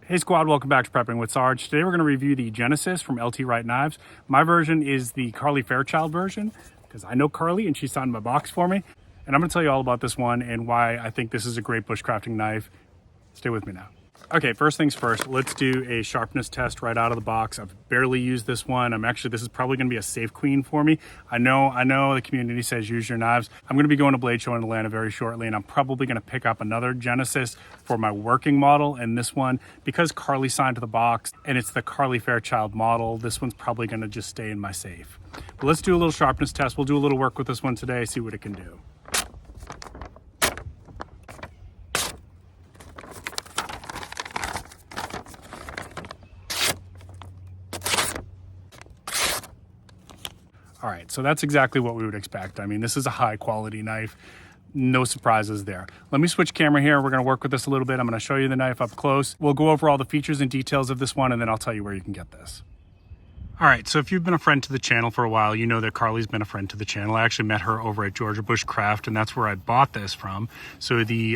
Hey squad, welcome back to Prepping with Sarge. Today we're going to review the Genesis from LT Wright Knives. My version is the Carly Fairchild version because I know Carly and she signed my box for me. And I'm going to tell you all about this one and why I think this is a great bushcrafting knife. Stay with me now. Okay, first things first, let's do a sharpness test right out of the box. I've barely used this one. This is probably gonna be a safe queen for me. I know the community says use your knives. I'm gonna be going to Blade Show in Atlanta very shortly, and I'm probably gonna pick up another Genesis for my working model. And this one, because Carly signed to the box and it's the Carly Fairchild model, this one's probably gonna just stay in my safe. But let's do a little sharpness test. We'll do a little work with this one today, see what it can do. All right, so that's exactly what we would expect. I mean, this is a high quality knife. No surprises there. Let me switch camera here. We're gonna work with this a little bit. I'm gonna show you the knife up close. We'll go over all the features and details of this one, and then I'll tell you where you can get this. All right, so if you've been a friend to the channel for a while, you know that Carly's been a friend to the channel. I actually met her over at Georgia Bushcraft, and that's where I bought this from. So the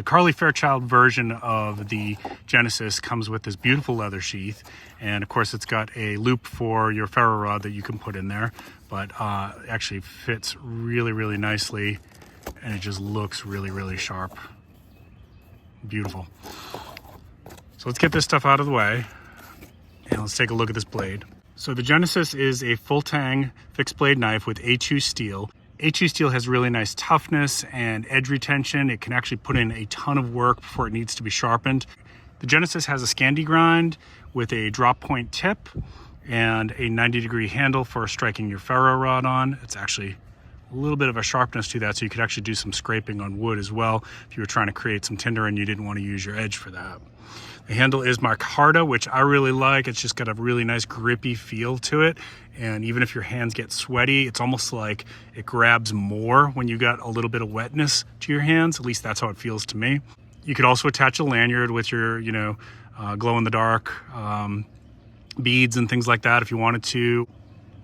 Carly Fairchild version of the Genesis comes with this beautiful leather sheath. And of course, it's got a loop for your ferro rod that you can put in there, but actually fits really, really nicely. And it just looks really, really sharp. Beautiful. So let's get this stuff out of the way and let's take a look at this blade. So the Genesis is a full tang fixed blade knife with A2 steel. A2 steel has really nice toughness and edge retention. It can actually put in a ton of work before it needs to be sharpened. The Genesis has a Scandi grind with a drop point tip and a 90-degree handle for striking your ferro rod on. It's actually a little bit of a sharpness to that, so you could actually do some scraping on wood as well if you were trying to create some tinder and you didn't want to use your edge for that. The handle is micarta, which I really like. It's just got a really nice grippy feel to it. And even if your hands get sweaty, it's almost like it grabs more when you got a little bit of wetness to your hands. At least that's how it feels to me. You could also attach a lanyard with your, glow-in-the-dark beads and things like that if you wanted to,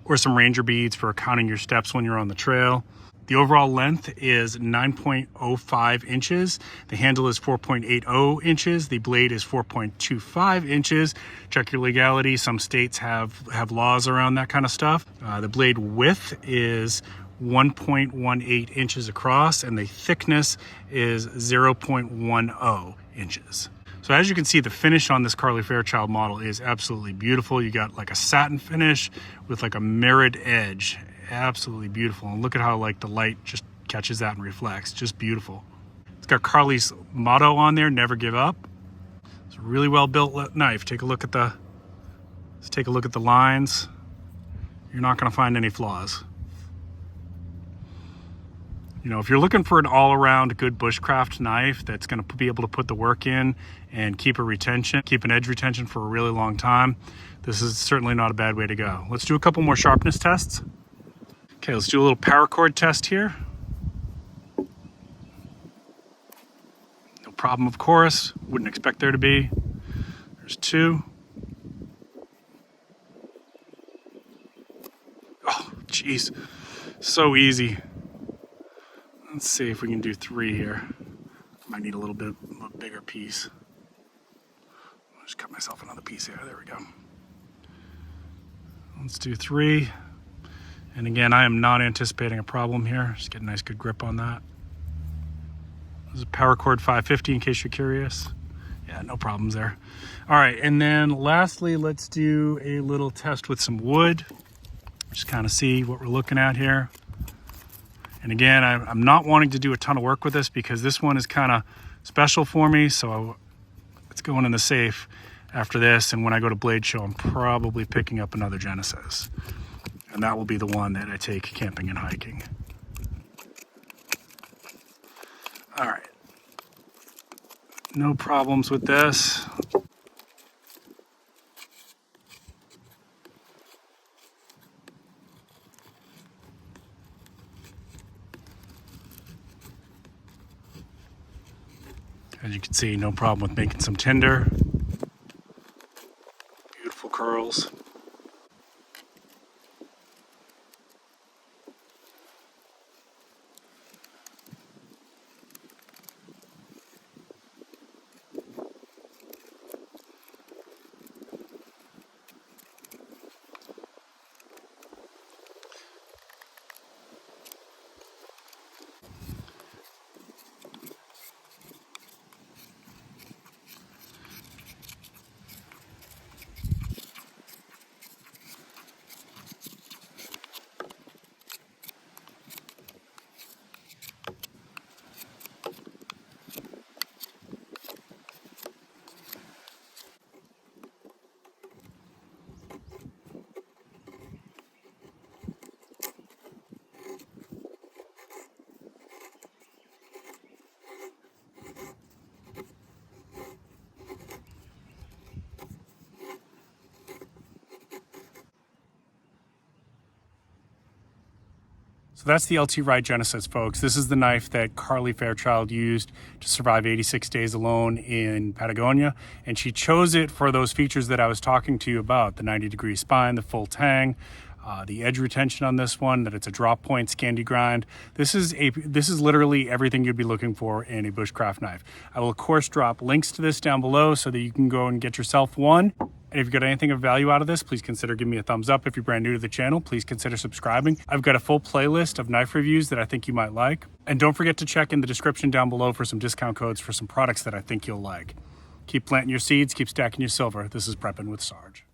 or some ranger beads for counting your steps when you're on the trail. The overall length is 9.05 inches. The handle is 4.80 inches. The blade is 4.25 inches. Check your legality. Some states have laws around that kind of stuff. The blade width is 1.18 inches across, and the thickness is 0.10 inches. So as you can see, the finish on this Carly Fairchild model is absolutely beautiful. You got like a satin finish with like a mirrored edge. Absolutely beautiful. And look at how like the light just catches that and reflects. Just beautiful. It's got Carly's motto on there, never give up. It's a really well built knife. Let's take a look at the lines. You're not going to find any flaws. You know, if you're looking for an all-around good bushcraft knife that's going to be able to put the work in and keep an edge retention for a really long time, this is certainly not a bad way to go. Let's do a couple more sharpness tests. Okay, let's do a little paracord test here. No problem, of course. Wouldn't expect there to be. There's two. Oh, jeez. So easy. Let's see if we can do three here. Might need a little bigger piece. I'll just cut myself another piece here. There we go. Let's do three. And again, I am not anticipating a problem here. Just get a nice good grip on that. This is a paracord 550 in case you're curious. Yeah, no problems there. All right, and then lastly, let's do a little test with some wood. Just kind of see what we're looking at here. And again, I'm not wanting to do a ton of work with this because this one is kind of special for me. So it's going in the safe after this. And when I go to Blade Show, I'm probably picking up another Genesis. And that will be the one that I take camping and hiking. All right. No problems with this. As you can see, no problem with making some tinder. Beautiful curls. So that's the LT Wright Genesis, folks. This is the knife that Carly Fairchild used to survive 86 days alone in Patagonia. And she chose it for those features that I was talking to you about, the 90-degree spine, the full tang, the edge retention on this one, that it's a drop point Scandi grind. This is literally everything you'd be looking for in a bushcraft knife. I will of course drop links to this down below so that you can go and get yourself one. And if you got anything of value out of this, please consider giving me a thumbs up. If you're brand new to the channel, please consider subscribing. I've got a full playlist of knife reviews that I think you might like. And don't forget to check in the description down below for some discount codes for some products that I think you'll like. Keep planting your seeds, keep stacking your silver. This is Preppin' with Sarge.